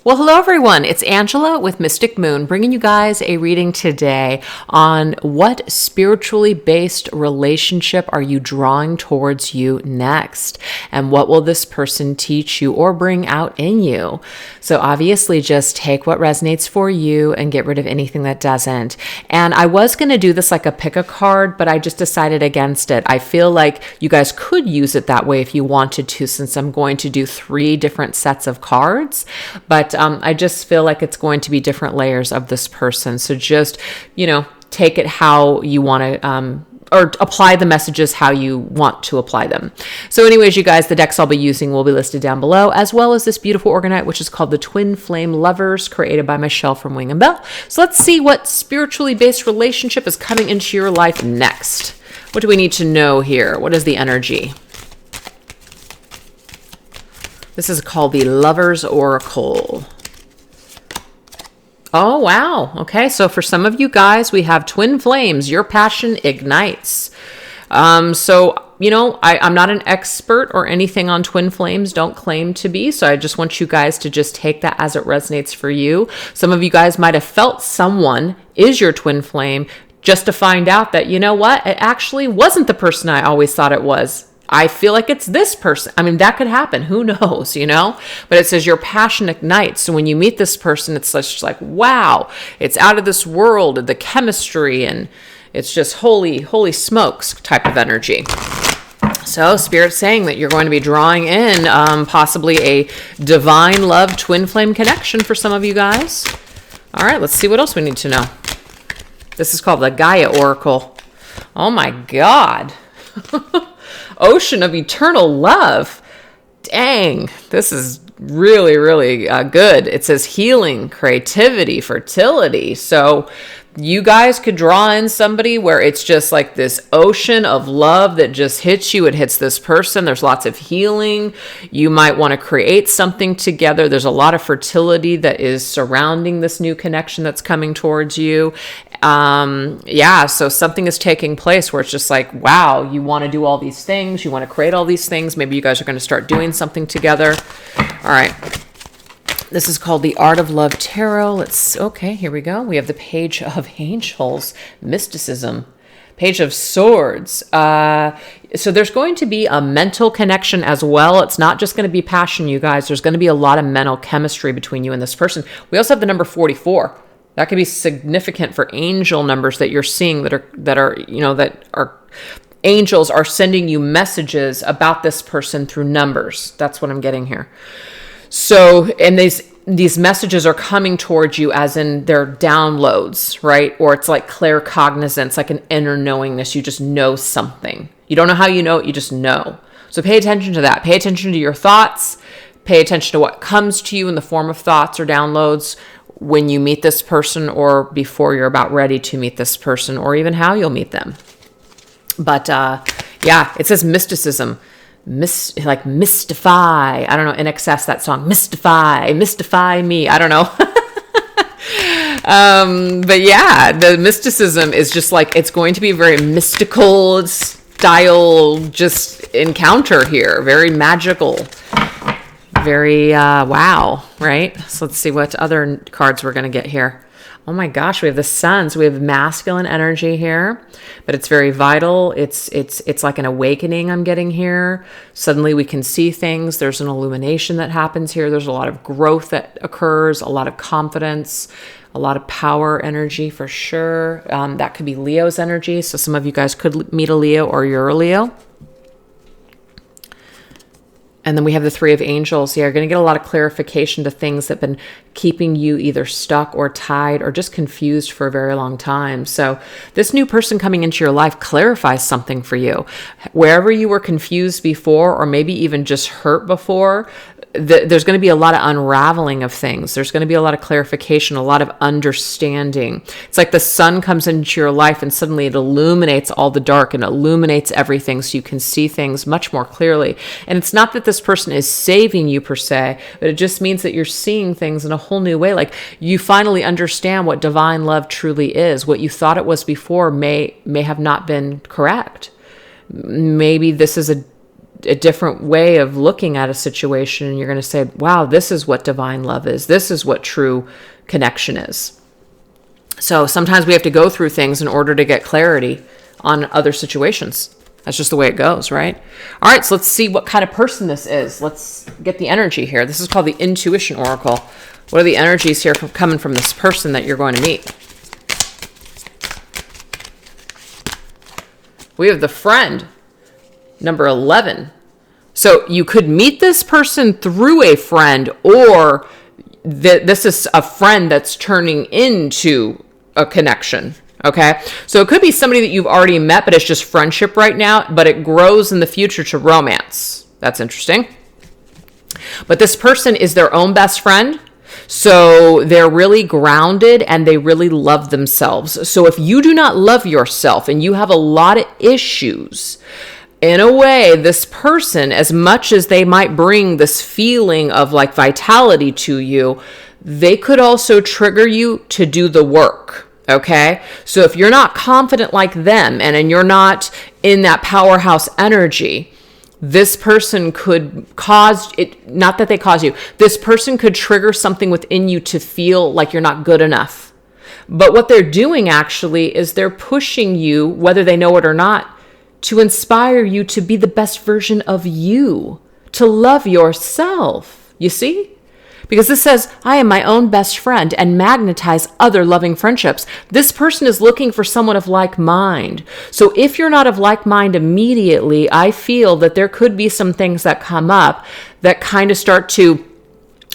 Well, hello everyone. It's Angela with Mystic Moon, bringing you guys a reading today on what spiritually based relationship are you drawing towards you next, and what will this person teach you or bring out in you. So obviously just take what resonates for you and get rid of anything that doesn't. And I was going to do this like a pick a card, but I just decided against it. I feel like you guys could use it that way if you wanted to, since I'm going to do 3 different sets of cards, but I just feel like it's going to be different layers of this person. So just, take it how you want to, or apply the messages how you want to apply them. So anyways, you guys, the decks I'll be using will be listed down below, as well as this beautiful Orgonite, which is called the Twin Flame Lovers, created by Michelle from Wing and Bell. So let's see what spiritually based relationship is coming into your life next. What do we need to know here? What is the energy? This is called the Lover's Oracle. Oh, wow. Okay, so for some of you guys, we have twin flames. Your passion ignites. I'm not an expert or anything on twin flames. Don't claim to be. So I just want you guys to just take that as it resonates for you. Some of you guys might have felt someone is your twin flame, just to find out that, you know what, it actually wasn't the person I always thought it was. I feel like it's this person. I mean, that could happen. Who knows, But it says your passion ignites. So when you meet this person, it's just like, wow, it's out of this world, the chemistry, and it's just holy smokes type of energy. So Spirit's saying that you're going to be drawing in possibly a divine love twin flame connection for some of you guys. All right, let's see what else we need to know. This is called the Gaia Oracle. Oh my God. Ocean of eternal love. Dang, this is really good. It says healing, creativity, fertility. So you guys could draw in somebody where it's just like this ocean of love that just hits you. It hits this person. There's lots of healing. You might want to create something together. There's a lot of fertility that is surrounding this new connection that's coming towards you. So something is taking place where it's just like, wow, you want to do all these things. You want to create all these things. Maybe you guys are going to start doing something together. All right. This is called the Art of Love Tarot. Here we go. We have the Page of Angels, Mysticism, Page of Swords. So there's going to be a mental connection as well. It's not just going to be passion, you guys. There's going to be a lot of mental chemistry between you and this person. We also have the number 44. That could be significant for angel numbers that you're seeing that are angels are sending you messages about this person through numbers. That's what I'm getting here. So, and these messages are coming towards you as in their downloads, right? Or it's like claircognizance, like an inner knowingness. You just know something. You don't know how you know it, you just know. So pay attention to that. Pay attention to your thoughts. Pay attention to what comes to you in the form of thoughts or downloads when you meet this person, or before you're about ready to meet this person, or even how you'll meet them. But it says mysticism. Like mystify. I don't know, in excess, that song, mystify me. I don't know. But yeah, the mysticism is just like, it's going to be a very mystical style, just encounter here. Very magical. Very, wow, right? So let's see what other cards we're going to get here. Oh my gosh, we have the sun. So we have masculine energy here, but it's very vital. It's like an awakening I'm getting here. Suddenly we can see things. There's an illumination that happens here. There's a lot of growth that occurs, a lot of confidence, a lot of power energy for sure. That could be Leo's energy. So some of you guys could meet a Leo, or you're a Leo. And then we have the 3 of Angels. Yeah, you're going to get a lot of clarification to things that have been keeping you either stuck or tied or just confused for a very long time. So this new person coming into your life clarifies something for you. Wherever you were confused before, or maybe even just hurt before, there's going to be a lot of unraveling of things. There's going to be a lot of clarification, a lot of understanding. It's like the sun comes into your life and suddenly it illuminates all the dark and illuminates everything so you can see things much more clearly. And it's not that this person is saving you per se, but it just means that you're seeing things in a whole new way. Like you finally understand what divine love truly is. What you thought it was before may have not been correct. Maybe this is a different way of looking at a situation, and you're going to say, wow, this is what divine love is. This is what true connection is. So sometimes we have to go through things in order to get clarity on other situations. That's just the way it goes, right? All right, so let's see what kind of person this is. Let's get the energy here. This is called the Intuition Oracle. What are the energies here coming from this person that you're going to meet? We have the Friend, number 11. So you could meet this person through a friend, or this is a friend that's turning into a connection. Okay, so it could be somebody that you've already met, but it's just friendship right now, but it grows in the future to romance. That's interesting. But this person is their own best friend. So they're really grounded and they really love themselves. So if you do not love yourself and you have a lot of issues, in a way, this person, as much as they might bring this feeling of like vitality to you, they could also trigger you to do the work. Okay, so if you're not confident like them and you're not in that powerhouse energy, this person could cause it, not that they cause you, this person could trigger something within you to feel like you're not good enough. But what they're doing actually is they're pushing you, whether they know it or not, to inspire you to be the best version of you, to love yourself. You see? Because this says, I am my own best friend and magnetize other loving friendships. This person is looking for someone of like mind. So if you're not of like mind immediately, I feel that there could be some things that come up that kind of start to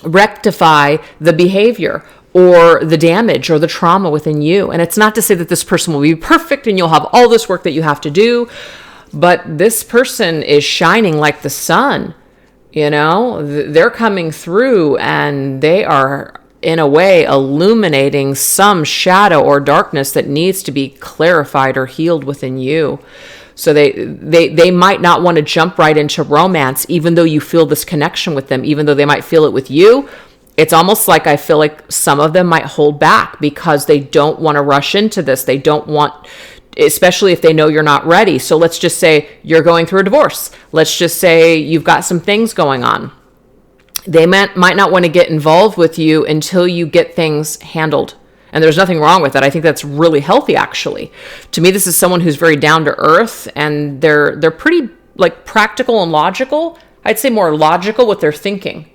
rectify the behavior or the damage or the trauma within you. And it's not to say that this person will be perfect and you'll have all this work that you have to do, but this person is shining like the sun. You know, they're coming through and they are, in a way, illuminating some shadow or darkness that needs to be clarified or healed within you. So they might not want to jump right into romance, even though you feel this connection with them, even though they might feel it with you. It's almost like I feel like some of them might hold back because they don't want to rush into this. They don't want, especially if they know you're not ready. So let's just say you're going through a divorce. Let's just say you've got some things going on. They might not want to get involved with you until you get things handled. And there's nothing wrong with that. I think that's really healthy, actually. To me, this is someone who's very down to earth, and they're pretty like practical and logical. I'd say more logical with their thinking.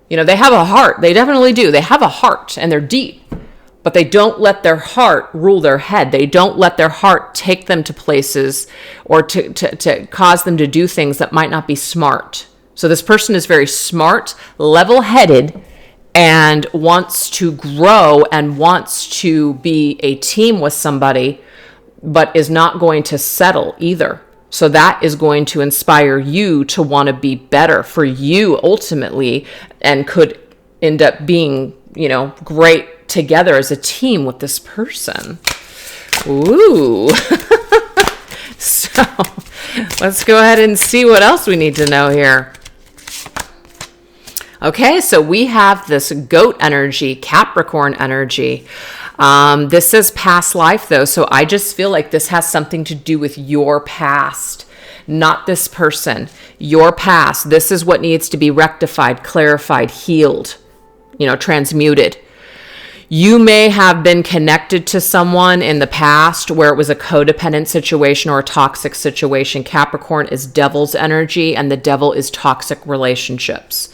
You know, they have a heart. They definitely do. They have a heart, and they're deep. But they don't let their heart rule their head. They don't let their heart take them to places or to cause them to do things that might not be smart. So this person is very smart, level-headed, and wants to grow and wants to be a team with somebody, but is not going to settle either. So that is going to inspire you to want to be better for you ultimately, and could end up being, you know, great together as a team with this person. Ooh. So let's go ahead and see what else we need to know here. Okay, so we have this goat energy, Capricorn energy. This says past life though, so I just feel like this has something to do with your past, not this person. Your past. This is what needs to be rectified, clarified, healed, you know, transmuted. You may have been connected to someone in the past where it was a codependent situation or a toxic situation. Capricorn is devil's energy, and the devil is toxic relationships.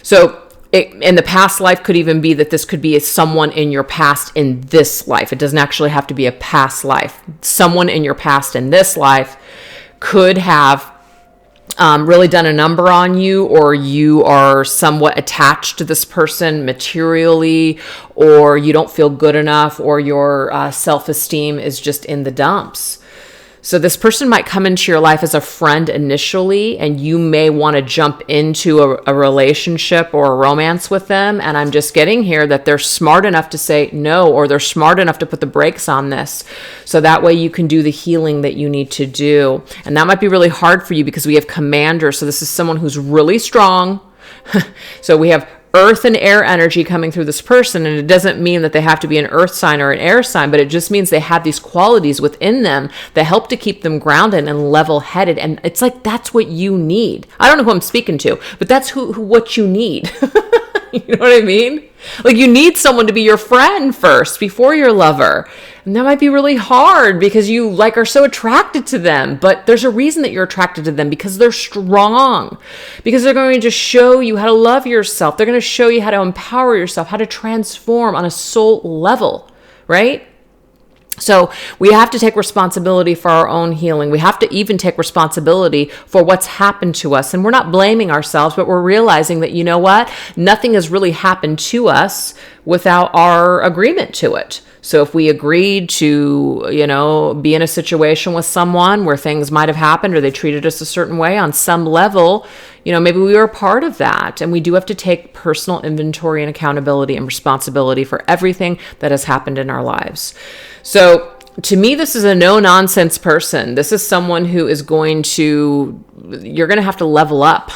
So in the past life could even be that this could be someone in your past in this life. It doesn't actually have to be a past life. Someone in your past in this life could have really done a number on you, or you are somewhat attached to this person materially, or you don't feel good enough, or your self-esteem is just in the dumps. So this person might come into your life as a friend initially, and you may want to jump into a relationship or a romance with them. And I'm just getting here that they're smart enough to say no, or they're smart enough to put the brakes on this. So that way you can do the healing that you need to do. And that might be really hard for you because we have Commander. So this is someone who's really strong. So we have earth and air energy coming through this person. And it doesn't mean that they have to be an earth sign or an air sign, but it just means they have these qualities within them that help to keep them grounded and level headed. And it's like, that's what you need. I don't know who I'm speaking to, but that's what you need. You know what I mean? Like, you need someone to be your friend first before your lover. And that might be really hard because you like are so attracted to them, but there's a reason that you're attracted to them, because they're strong, because they're going to show you how to love yourself. They're going to show you how to empower yourself, how to transform on a soul level, right? So we have to take responsibility for our own healing. We have to even take responsibility for what's happened to us. And we're not blaming ourselves, but we're realizing that, you know what? Nothing has really happened to us without our agreement to it. So if we agreed to, be in a situation with someone where things might have happened or they treated us a certain way on some level, maybe we were a part of that. And we do have to take personal inventory and accountability and responsibility for everything that has happened in our lives. So to me, this is a no-nonsense person. This is someone who is you're going to have to level up.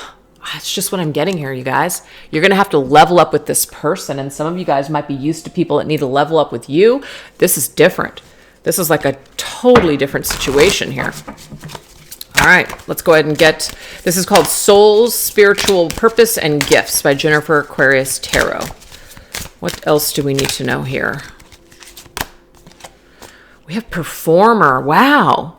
It's just what I'm getting here, you guys. You're going to have to level up with this person. And some of you guys might be used to people that need to level up with you. This is different. This is like a totally different situation here. All right, let's go ahead and this is called Souls, Spiritual Purpose, and Gifts by Jennifer Aquarius Tarot. What else do we need to know here? We have performer. Wow.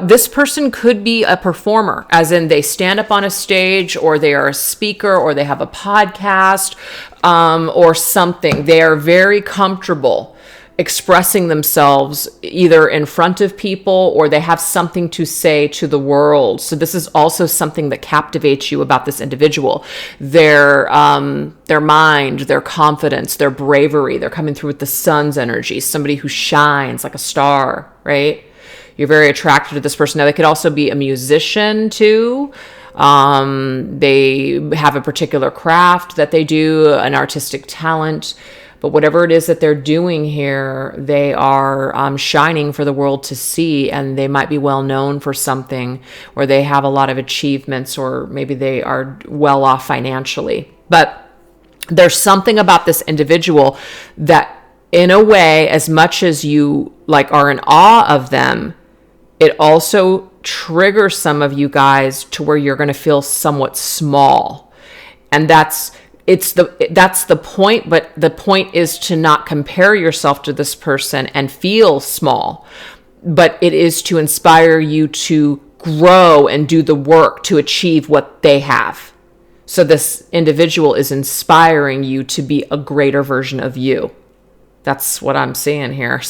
This person could be a performer, as in they stand up on a stage, or they are a speaker, or they have a podcast, or something. They are very comfortable expressing themselves either in front of people, or they have something to say to the world. So this is also something that captivates you about this individual. Their mind, their confidence, their bravery. They're coming through with the sun's energy, somebody who shines like a star, right? You're very attracted to this person. Now, they could also be a musician too. They have a particular craft that they do, an artistic talent. But whatever it is that they're doing here, they are shining for the world to see, and they might be well known for something, or they have a lot of achievements, or maybe they are well off financially. But there's something about this individual that, in a way, as much as you are in awe of them, it also triggers some of you guys to where you're going to feel somewhat small. And that's the point, but the point is to not compare yourself to this person and feel small, but it is to inspire you to grow and do the work to achieve what they have. So this individual is inspiring you to be a greater version of you. That's what I'm seeing here.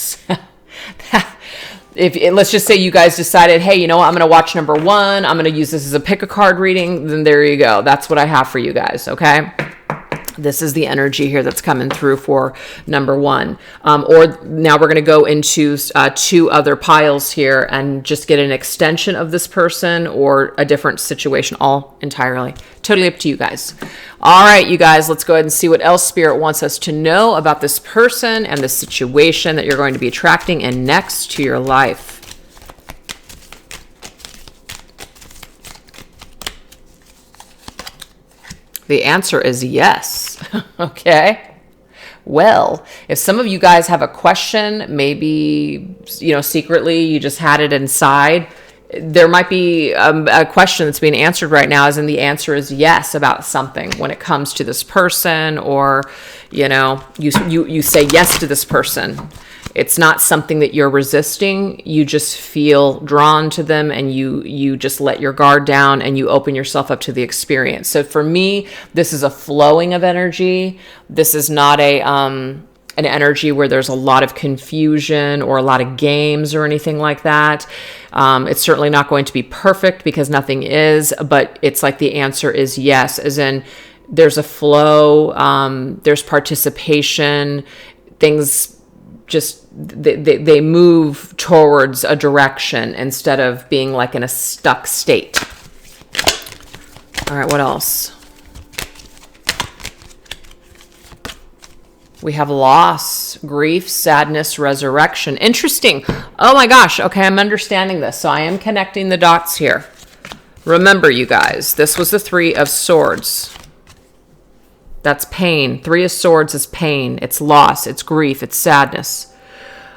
Let's just say you guys decided, hey, you know what? I'm going to watch number 1. I'm going to use this as a pick a card reading. Then there you go. That's what I have for you guys. Okay. This is the energy here that's coming through for number 1. Or now we're going to go into 2 other piles here and just get an extension of this person or a different situation, all entirely. Totally up to you guys. All right, you guys, let's go ahead and see what else Spirit wants us to know about this person and the situation that you're going to be attracting in next to your life. The answer is yes. Okay. Well, if some of you guys have a question, maybe, secretly you just had it inside, there might be a question that's being answered right now, as in the answer is yes about something when it comes to this person, or, you say yes to this person. It's not something that you're resisting. You just feel drawn to them, and you just let your guard down and you open yourself up to the experience. So for me, this is a flowing of energy. This is not an energy where there's a lot of confusion or a lot of games or anything like that. It's certainly not going to be perfect, because nothing is, but it's like the answer is yes, as in there's a flow, there's participation, things just they move towards a direction instead of being like in a stuck state. All right, what else? We have loss, grief, sadness, resurrection. Interesting. Oh my gosh. Okay, I'm understanding this. So I am connecting the dots here. Remember, you guys, this was the 3 of Swords. That's pain. Three of Swords is pain. It's loss. It's grief. It's sadness.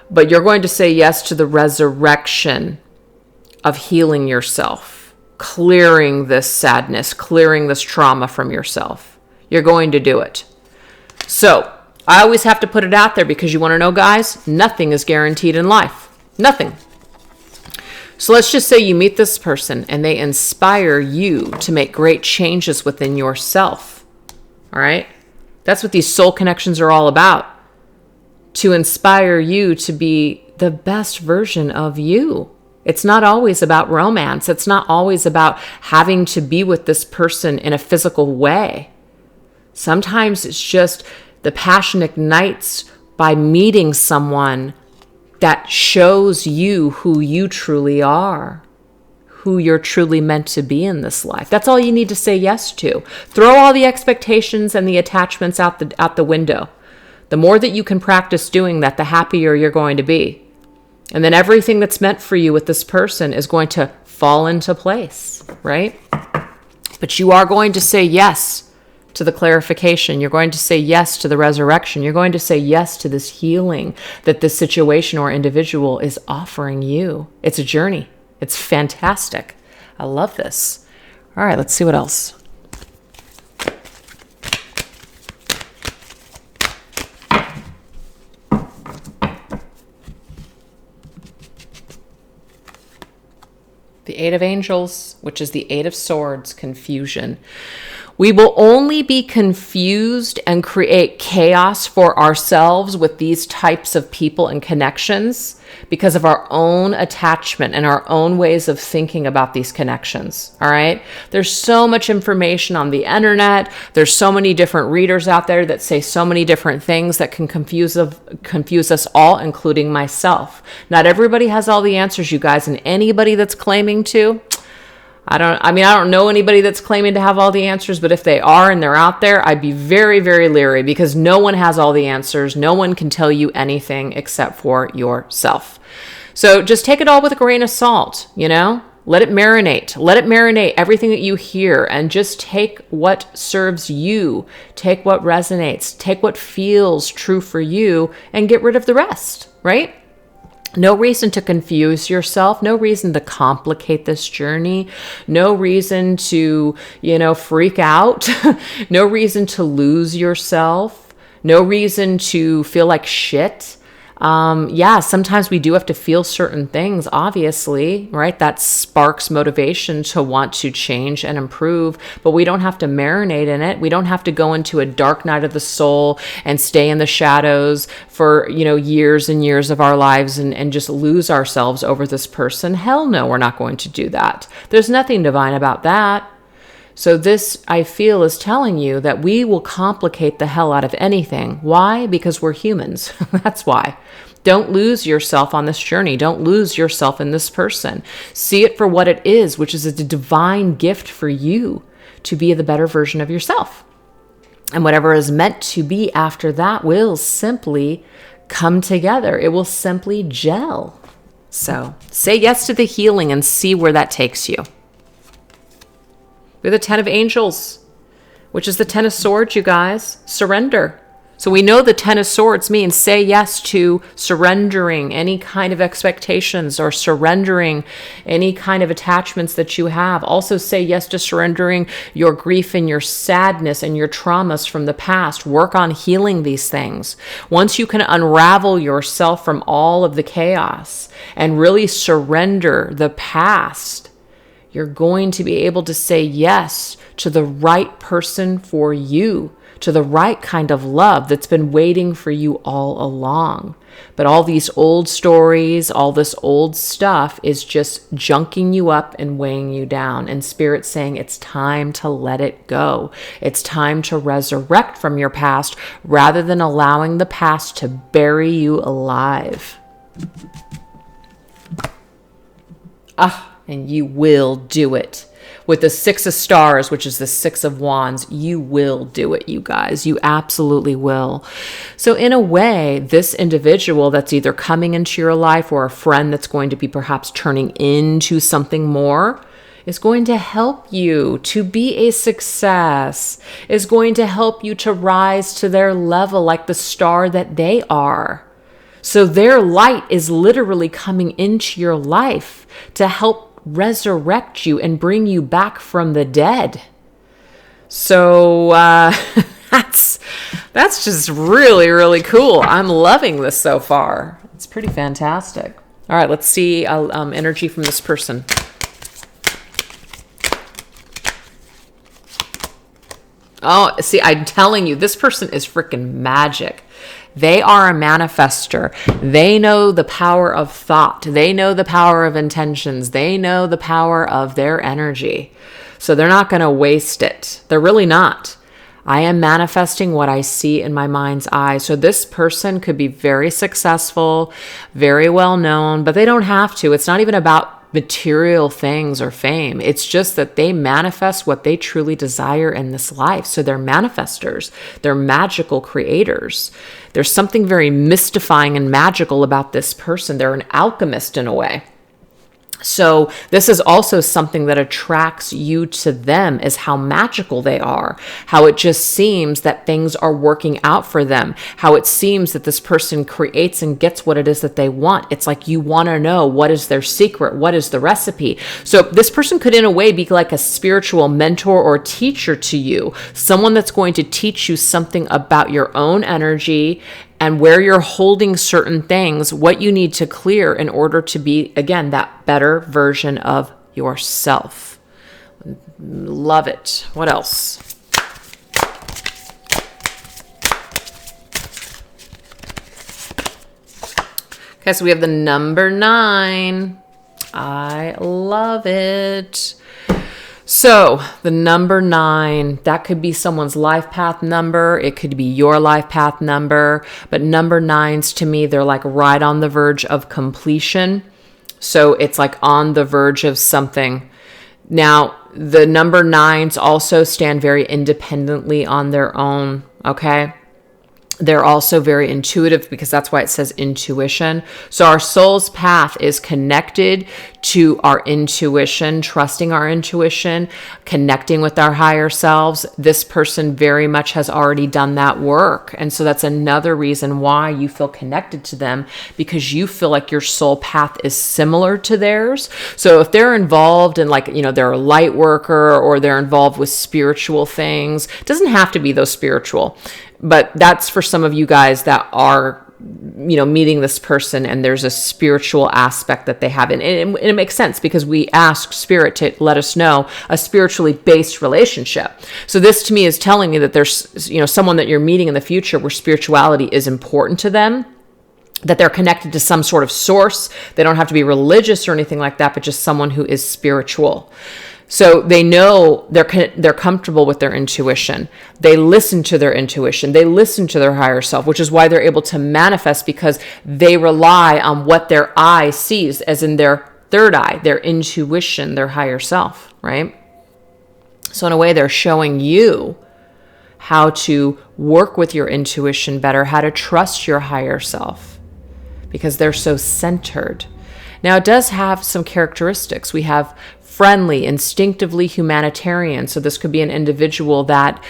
But you're going to say yes to the resurrection of healing yourself, clearing this sadness, clearing this trauma from yourself. You're going to do it. So I always have to put it out there because you want to know, guys, nothing is guaranteed in life. Nothing. So let's just say you meet this person and they inspire you to make great changes within yourself. All right? That's what these soul connections are all about. To inspire you to be the best version of you. It's not always about romance. It's not always about having to be with this person in a physical way. Sometimes it's just the passion ignites by meeting someone that shows you who you truly are, who you're truly meant to be in this life. That's all you need to say yes to. Throw all the expectations and the attachments out the window. The more that you can practice doing that, the happier you're going to be. And then everything that's meant for you with this person is going to fall into place, right? But you are going to say yes to the clarification. You're going to say yes to the resurrection. You're going to say yes to this healing that this situation or individual is offering you. It's a journey. It's fantastic. I love this. All right, let's see what else. The Eight of Angels, which is the Eight of Swords, confusion. We will only be confused and create chaos for ourselves with these types of people and connections because of our own attachment and our own ways of thinking about these connections. All right. There's so much information on the internet. There's so many different readers out there that say so many different things that can confuse us all, including myself. Not everybody has all the answers, you guys, and anybody that's claiming to, I don't know anybody that's claiming to have all the answers, but if they are and they're out there, I'd be very, very leery because no one has all the answers. No one can tell you anything except for yourself. So just take it all with a grain of salt, you know? Let it marinate. Let it marinate, everything that you hear, and just take what serves you. Take what resonates. Take what feels true for you and get rid of the rest, right? No reason to confuse yourself. No reason to complicate this journey. No reason to, freak out. No reason to lose yourself. No reason to feel like shit. Sometimes we do have to feel certain things, obviously, right? That sparks motivation to want to change and improve, but we don't have to marinate in it. We don't have to go into a dark night of the soul and stay in the shadows for, years and years of our lives and just lose ourselves over this person. Hell no, we're not going to do that. There's nothing divine about that. So this, I feel, is telling you that we will complicate the hell out of anything. Why? Because we're humans. That's why. Don't lose yourself on this journey. Don't lose yourself in this person. See it for what it is, which is a divine gift for you to be the better version of yourself. And whatever is meant to be after that will simply come together. It will simply gel. So say yes to the healing and see where that takes you. We're the Ten of Angels, which is the Ten of Swords, you guys. Surrender. So we know the Ten of Swords means say yes to surrendering any kind of expectations or surrendering any kind of attachments that you have. Also say yes to surrendering your grief and your sadness and your traumas from the past. Work on healing these things. Once you can unravel yourself from all of the chaos and really surrender the past, you're going to be able to say yes to the right person for you, to the right kind of love that's been waiting for you all along. But all these old stories, all this old stuff is just junking you up and weighing you down. And Spirit's saying it's time to let it go. It's time to resurrect from your past rather than allowing the past to bury you alive. And you will do it. With the Six of Stars, which is the Six of Wands, you will do it, you guys. You absolutely will. So in a way, this individual that's either coming into your life or a friend that's going to be perhaps turning into something more is going to help you to be a success, is going to help you to rise to their level like the star that they are. So their light is literally coming into your life to help resurrect you and bring you back from the dead. So that's just really, really cool. I'm loving this so far. It's pretty fantastic. All right, let's see energy from this person. Oh, see, I'm telling you, this person is freaking magic. They are a manifester. They know the power of thought. They know the power of intentions. They know the power of their energy. So they're not going to waste it. They're really not. I am manifesting what I see in my mind's eye. So this person could be very successful, very well known, but they don't have to. It's not even about material things or fame. It's just that they manifest what they truly desire in this life. So they're manifestors. They're magical creators. There's something very mystifying and magical about this person. They're an alchemist in a way. So this is also something that attracts you to them, is how magical they are, how it just seems that things are working out for them, how it seems that this person creates and gets what it is that they want. It's like you want to know what is their secret, what is the recipe. So this person could in a way be like a spiritual mentor or teacher to you, someone that's going to teach you something about your own energy and where you're holding certain things, what you need to clear in order to be, again, that better version of yourself. Love it. What else? Okay, so we have the number 9. I love it. So the number 9, that could be someone's life path number. It could be your life path number. But number 9s to me, they're like right on the verge of completion. So it's like on the verge of something. Now, the number 9s also stand very independently on their own, okay? They're also very intuitive because that's why it says intuition. So our soul's path is connected to our intuition, trusting our intuition, connecting with our higher selves. This person very much has already done that work. And so that's another reason why you feel connected to them, because you feel like your soul path is similar to theirs. So if they're involved in they're a light worker or they're involved with spiritual things, it doesn't have to be those spiritual. But that's for some of you guys that are, meeting this person and there's a spiritual aspect that they have. And it makes sense because we ask spirit to let us know a spiritually based relationship. So this to me is telling me that there's, someone that you're meeting in the future where spirituality is important to them, that they're connected to some sort of source. They don't have to be religious or anything like that, but just someone who is spiritual. So they know they're comfortable with their intuition. They listen to their intuition. They listen to their higher self, which is why they're able to manifest, because they rely on what their eye sees, as in their third eye, their intuition, their higher self, right? So in a way, they're showing you how to work with your intuition better, how to trust your higher self, because they're so centered. Now, it does have some characteristics. We have friendly, instinctively humanitarian. So this could be an individual that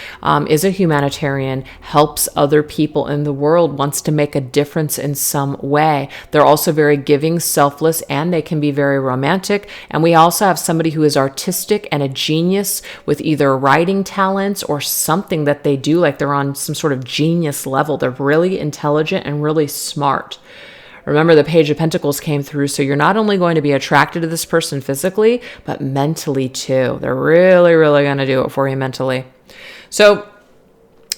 is a humanitarian, helps other people in the world, wants to make a difference in some way. They're also very giving, selfless, and they can be very romantic. And we also have somebody who is artistic and a genius with either writing talents or something that they do, like they're on some sort of genius level. They're really intelligent and really smart. Remember, the Page of Pentacles came through, so you're not only going to be attracted to this person physically, but mentally too. They're really, really going to do it for you mentally. So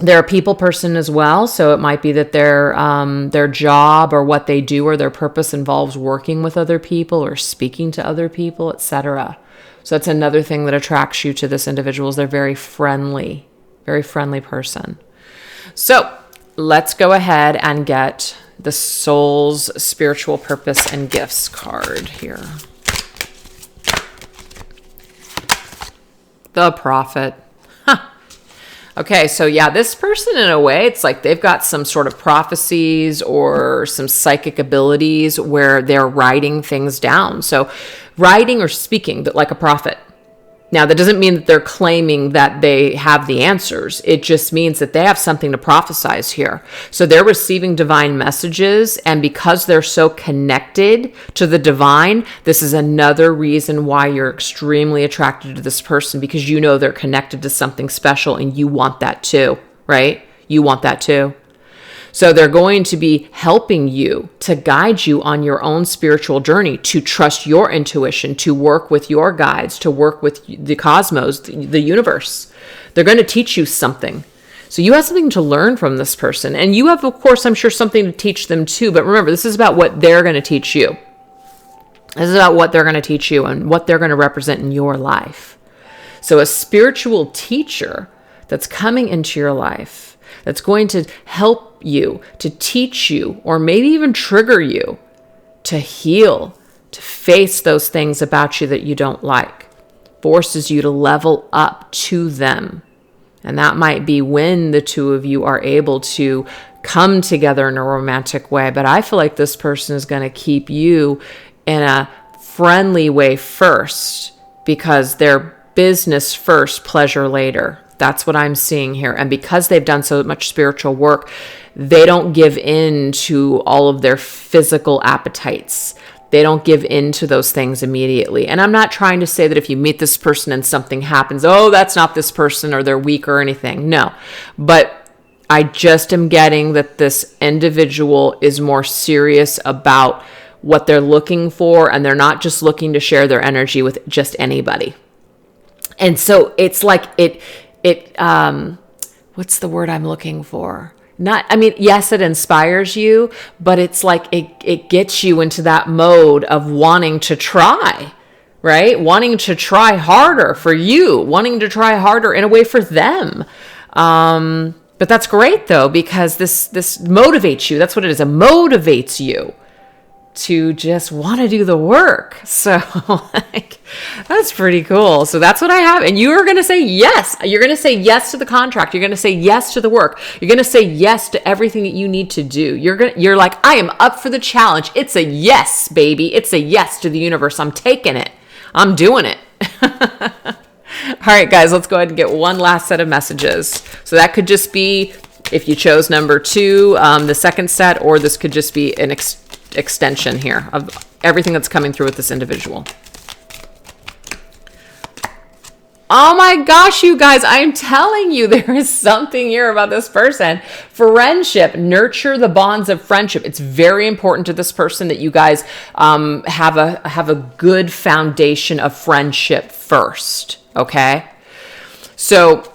they're a people person as well. So it might be that their job or what they do or their purpose involves working with other people or speaking to other people, etc. So that's another thing that attracts you to this individual, is they're very friendly person. So let's go ahead and get the soul's spiritual purpose and gifts card here. The Prophet. Huh. Okay, so yeah, this person in a way, it's like they've got some sort of prophecies or some psychic abilities where they're writing things down. So writing or speaking, but like a prophet. Now, that doesn't mean that they're claiming that they have the answers. It just means that they have something to prophesize here. So they're receiving divine messages, and because they're so connected to the divine, this is another reason why you're extremely attracted to this person, because you know they're connected to something special and you want that too, right? You want that too. So they're going to be helping you to guide you on your own spiritual journey, to trust your intuition, to work with your guides, to work with the cosmos, the universe. They're going to teach you something. So you have something to learn from this person. And you have, of course, I'm sure, something to teach them too. But remember, this is about what they're going to teach you. This is about what they're going to teach you and what they're going to represent in your life. So a spiritual teacher that's coming into your life, that's going to help you, to teach you, or maybe even trigger you to heal, to face those things about you that you don't like, forces you to level up to them. And that might be when the two of you are able to come together in a romantic way. But I feel like this person is going to keep you in a friendly way first, because they're business first, pleasure later. That's what I'm seeing here. And because they've done so much spiritual work, they don't give in to all of their physical appetites. They don't give in to those things immediately. And I'm not trying to say that if you meet this person and something happens, oh, that's not this person, or they're weak or anything. No. But I just am getting that this individual is more serious about what they're looking for, and they're not just looking to share their energy with just anybody. And so it's like what's the word I'm looking for? Yes, it inspires you, but it's like it gets you into that mode of wanting to try, right? Wanting to try harder for you, wanting to try harder in a way for them. But that's great though, because this motivates you. That's what it is. It motivates you to just want to do the work. So that's pretty cool. So that's what I have. And you are going to say yes. You're going to say yes to the contract. You're going to say yes to the work. You're going to say yes to everything that you need to do. You're like, I am up for the challenge. It's a yes, baby. It's a yes to the universe. I'm taking it. I'm doing it. All right, guys, let's go ahead and get one last set of messages. So that could just be, if you chose number 2, the second set, or this could just be an extension here of everything that's coming through with this individual. Oh my gosh, you guys, I'm telling you, there is something here about this person. Friendship, nurture the bonds of friendship. It's very important to this person that you guys have a good foundation of friendship first, okay? So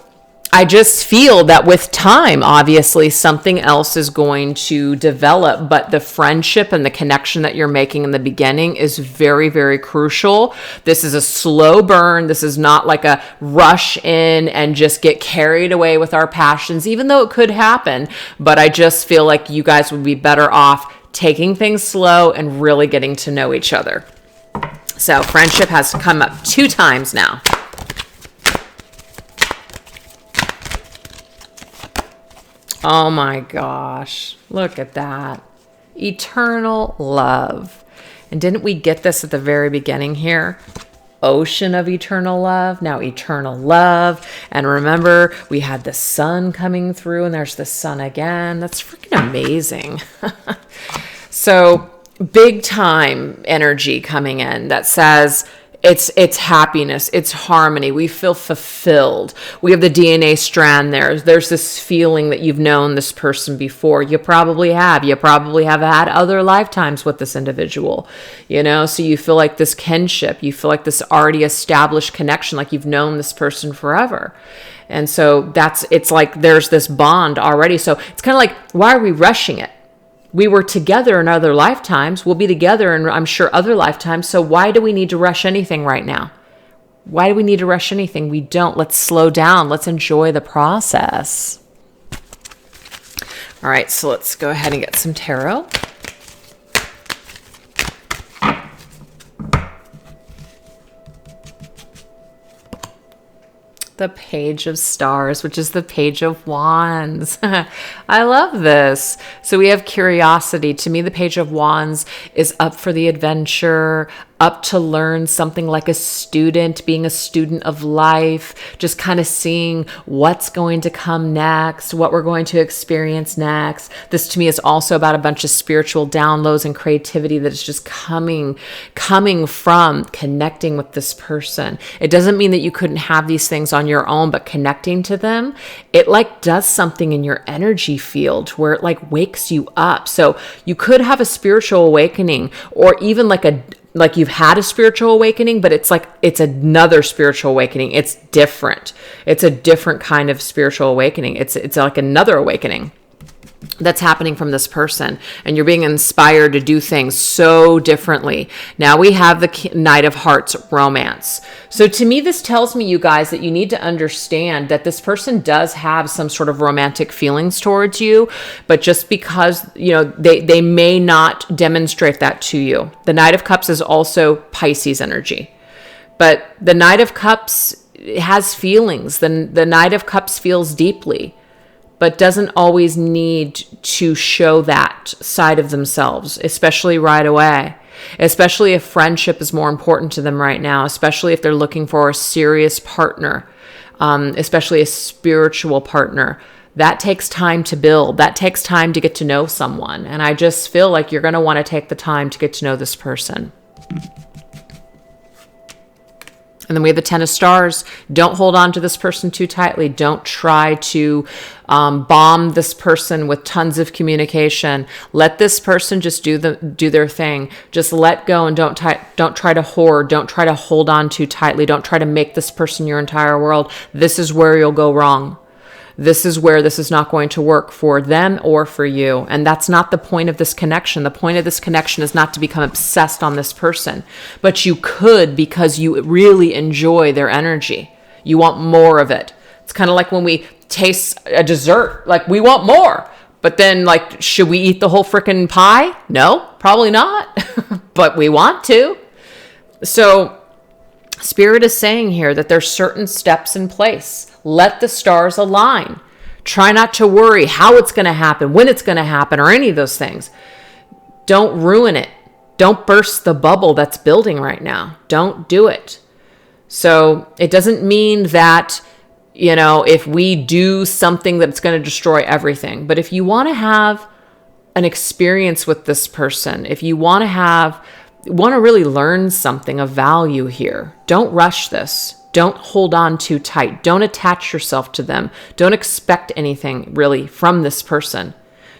I just feel that with time, obviously, something else is going to develop, but the friendship and the connection that you're making in the beginning is very, very crucial. This is a slow burn. This is not like a rush in and just get carried away with our passions, even though it could happen. But I just feel like you guys would be better off taking things slow and really getting to know each other. So friendship has come up 2 times now. Oh my gosh, look at that. Eternal love. And didn't we get this at the very beginning here? Ocean of eternal love, now eternal love. And remember, we had the sun coming through, and there's the sun again. That's freaking amazing. So big time energy coming in that says, it's happiness, it's harmony. We feel fulfilled. We have the DNA strand there. There's this feeling that you've known this person before. You probably have. You probably have had other lifetimes with this individual, so you feel like this kinship. You feel like this already established connection, like you've known this person forever. And so it's like there's this bond already. So it's kind of like, why are we rushing it? We were together in other lifetimes. We'll be together in, I'm sure, other lifetimes. So why do we need to rush anything right now? Why do we need to rush anything? We don't. Let's slow down. Let's enjoy the process. All right, so let's go ahead and get some tarot. The Page of Stars, which is the Page of Wands. I love this. So we have curiosity. To me, the Page of Wands is up for the adventure, up to learn something like a student, being a student of life, just kind of seeing what's going to come next, what we're going to experience next. This to me is also about a bunch of spiritual downloads and creativity that is just coming from connecting with this person. It doesn't mean that you couldn't have these things on your own, but connecting to them, it like does something in your energy field where it like wakes you up. So you could have a spiritual awakening, or even like you've had a spiritual awakening, but it's another spiritual awakening. It's different. It's a different kind of spiritual awakening. It's like another awakening that's happening from this person, and you're being inspired to do things so differently. Now we have the Knight of Hearts, romance. So to me, this tells me, you guys, that you need to understand that this person does have some sort of romantic feelings towards you, but just because, they may not demonstrate that to you. The Knight of Cups is also Pisces energy, but the Knight of Cups has feelings. The Knight of Cups feels deeply, but doesn't always need to show that side of themselves, especially right away. Especially if friendship is more important to them right now, especially if they're looking for a serious partner, especially a spiritual partner. That takes time to build. That takes time to get to know someone. And I just feel like you're going to want to take the time to get to know this person. And then we have the Ten of Stars. Don't hold on to this person too tightly. Don't try to bomb this person with tons of communication. Let this person just do their thing. Just let go, and don't try to hoard. Don't try to hold on too tightly. Don't try to make this person your entire world. This is where you'll go wrong. This is where this is not going to work for them or for you. And that's not the point of this connection. The point of this connection is not to become obsessed on this person, but you could, because you really enjoy their energy. You want more of it. It's kind of like when we taste a dessert, like we want more, but then like, should we eat the whole freaking pie? No, probably not, but we want to. So Spirit is saying here that there's certain steps in place. Let the stars align. Try not to worry how it's going to happen, when it's going to happen, or any of those things. Don't ruin it. Don't burst the bubble that's building right now. Don't do it. So it doesn't mean that, if we do something that's going to destroy everything. But if you want to have an experience with this person, if you want to really learn something of value here, don't rush this. Don't hold on too tight. Don't attach yourself to them. Don't expect anything really from this person.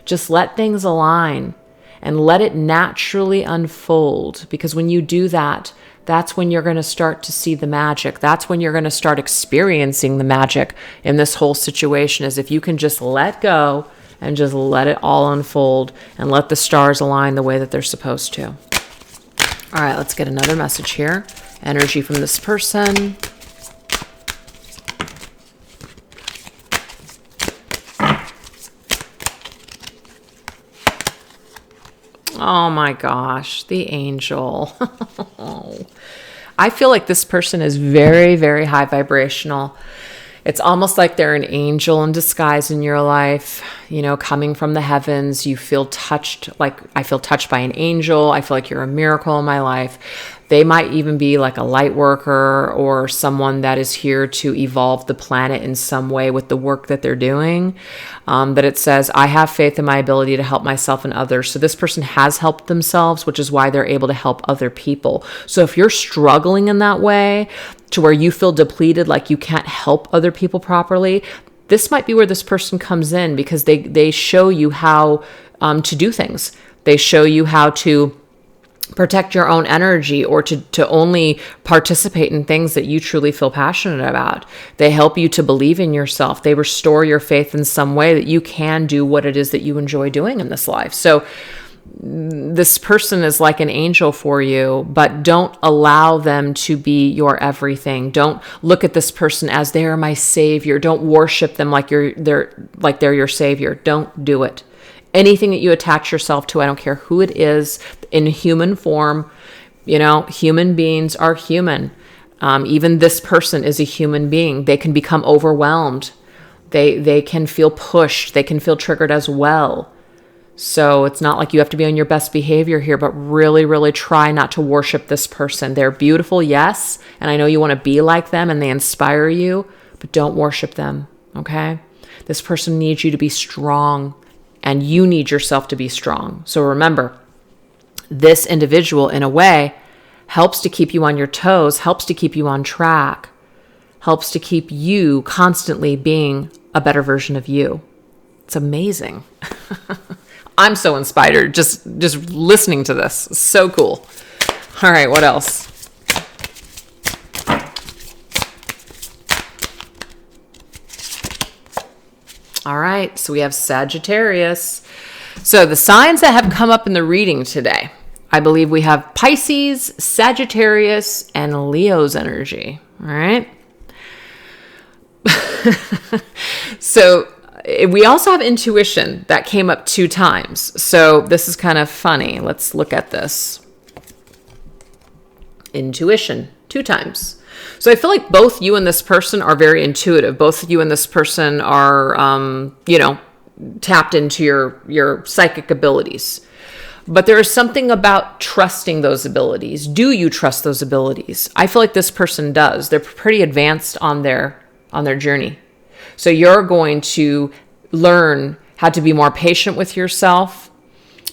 Just let things align and let it naturally unfold. Because when you do that, that's when you're going to start to see the magic. That's when you're going to start experiencing the magic in this whole situation, is if you can just let go and just let it all unfold and let the stars align the way that they're supposed to. All right, let's get another message here. Energy from this person. Oh my gosh, the angel. I feel like this person is very, very high vibrational. It's almost like they're an angel in disguise in your life, coming from the heavens. You feel touched, like I feel touched by an angel. I feel like you're a miracle in my life. They might even be like a light worker or someone that is here to evolve the planet in some way with the work that they're doing. But it says, I have faith in my ability to help myself and others. So this person has helped themselves, which is why they're able to help other people. So if you're struggling in that way to where you feel depleted, like you can't help other people properly, this might be where this person comes in, because they show you how to do things. They show you how to protect your own energy, or to only participate in things that you truly feel passionate about. They help you to believe in yourself. They restore your faith in some way that you can do what it is that you enjoy doing in this life. So this person is like an angel for you, but don't allow them to be your everything. Don't look at this person as they are my savior. Don't worship them like they're your savior. Don't do it. Anything that you attach yourself to, I don't care who it is, in human form, human beings are human. Even this person is a human being. They can become overwhelmed. They can feel pushed. They can feel triggered as well. So it's not like you have to be on your best behavior here, but really, really try not to worship this person. They're beautiful, yes. And I know you want to be like them and they inspire you, but don't worship them, okay? This person needs you to be strong and you need yourself to be strong. So remember, this individual, in a way, helps to keep you on your toes, helps to keep you on track, helps to keep you constantly being a better version of you. It's amazing. I'm so inspired just listening to this. It's so cool. All right, what else? All right, so we have Sagittarius. So the signs that have come up in the reading today, I believe we have Pisces, Sagittarius, and Leo's energy. All right. So we also have intuition that came up 2 times. So this is kind of funny. Let's look at this. Intuition, 2 times. So I feel like both you and this person are very intuitive. Both you and this person are, tapped into your psychic abilities. But there is something about trusting those abilities. Do you trust those abilities? I feel like this person does. They're pretty advanced on their journey. So you're going to learn how to be more patient with yourself,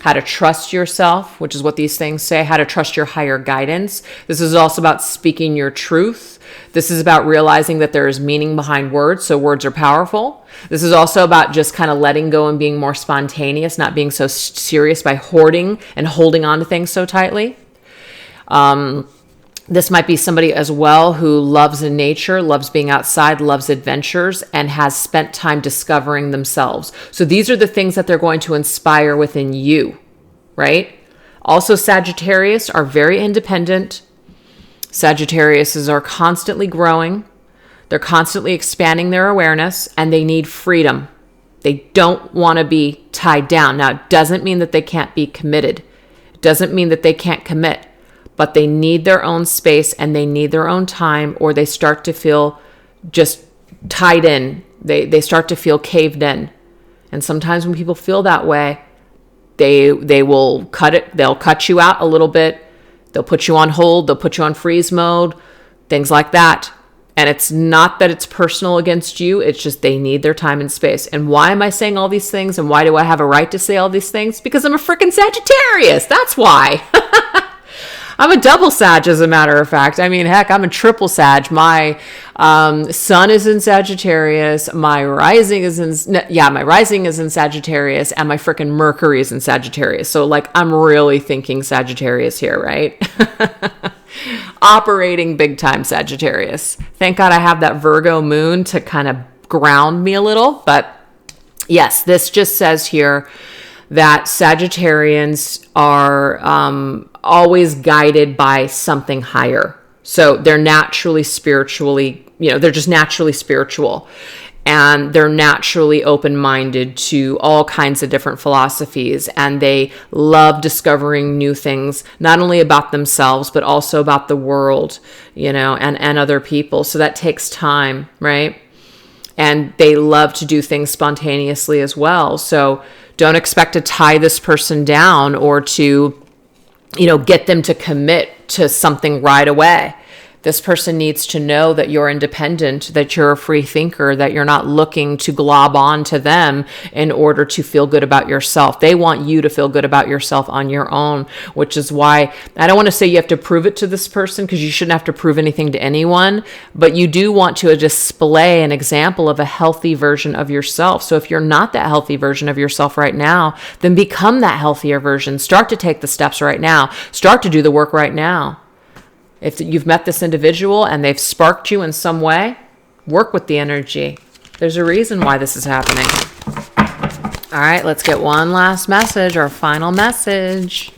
how to trust yourself, which is what these things say, how to trust your higher guidance. This is also about speaking your truth. This is about realizing that there is meaning behind words, so words are powerful. This is also about just kind of letting go and being more spontaneous, not being so serious by hoarding and holding on to things so tightly. This might be somebody as well who loves nature, loves being outside, loves adventures, and has spent time discovering themselves. So these are the things that they're going to inspire within you, right? Also, Sagittarius are very independent. Sagittariuses are constantly growing. They're constantly expanding their awareness, and they need freedom. They don't want to be tied down. Now, it doesn't mean that they can't be committed. It doesn't mean that they can't commit. But they need their own space and they need their own time, or they start to feel just tied in. They start to feel caved in. And sometimes when people feel that way, they will cut it. They'll cut you out a little bit. They'll put you on hold. They'll put you on freeze mode, things like that. And it's not that it's personal against you. It's just they need their time and space. And why am I saying all these things? And why do I have a right to say all these things? Because I'm a freaking Sagittarius. That's why. I'm a double Sag, as a matter of fact. I mean, heck, I'm a triple Sag. My sun is in Sagittarius. My rising is in Sagittarius, and my freaking Mercury is in Sagittarius. So, like, I'm really thinking Sagittarius here, right? Operating big time Sagittarius. Thank God I have that Virgo moon to kind of ground me a little. But yes, this just says here that Sagittarians are always guided by something higher. So they're naturally spiritually, they're just naturally spiritual. And they're naturally open-minded to all kinds of different philosophies. And they love discovering new things, not only about themselves, but also about the world, and other people. So that takes time, right? And they love to do things spontaneously as well. So don't expect to tie this person down or to, get them to commit to something right away. This person needs to know that you're independent, that you're a free thinker, that you're not looking to glob on to them in order to feel good about yourself. They want you to feel good about yourself on your own, which is why I don't want to say you have to prove it to this person, because you shouldn't have to prove anything to anyone, but you do want to display an example of a healthy version of yourself. So if you're not that healthy version of yourself right now, then become that healthier version. Start to take the steps right now. Start to do the work right now. If you've met this individual and they've sparked you in some way, work with the energy. There's a reason why this is happening. All right, let's get one last message, our final message.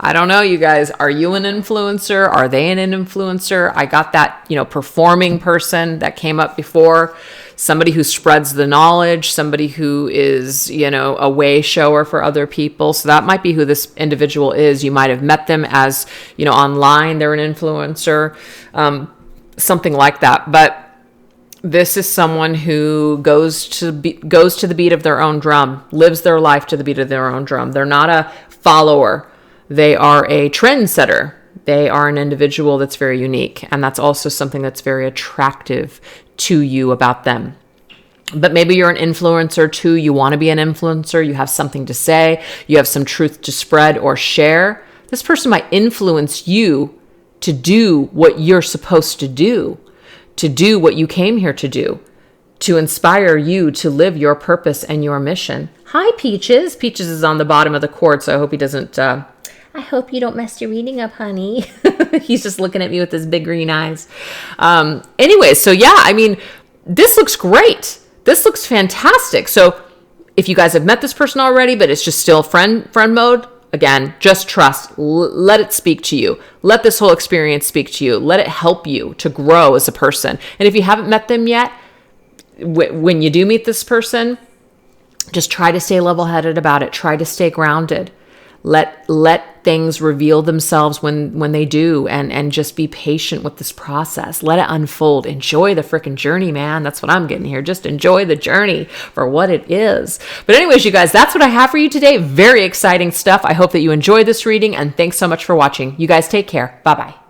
I don't know, you guys. Are you an influencer? Are they an influencer? I got that, performing person that came up before. somebody who spreads the knowledge, somebody who is, a way shower for other people. So that might be who this individual is. You might have met them as, online, they're an influencer, something like that. But this is someone who goes to the beat of their own drum, lives their life to the beat of their own drum. They're not a follower. They are a trendsetter. They are an individual that's very unique. And that's also something that's very attractive to you about them. But maybe you're an influencer too. You want to be an influencer. You have something to say. You have some truth to spread or share. This person might influence you to do what you're supposed to do what you came here to do, to inspire you to live your purpose and your mission. Hi, Peaches. Peaches is on the bottom of the cord, so I hope he doesn't... I hope you don't mess your reading up, honey. He's just looking at me with his big green eyes. Anyway, so yeah, I mean, this looks great. This looks fantastic. So if you guys have met this person already, but it's just still friend mode, again, just trust. Let it speak to you. Let this whole experience speak to you. Let it help you to grow as a person. And if you haven't met them yet, when you do meet this person, just try to stay level-headed about it. Try to stay grounded. Let things reveal themselves when they do, and just be patient with this process. Let it unfold. Enjoy the freaking journey, man. That's what I'm getting here. Just enjoy the journey for what it is. But anyways, you guys, that's what I have for you today. Very exciting stuff. I hope that you enjoyed this reading, and thanks so much for watching. You guys take care. Bye-bye.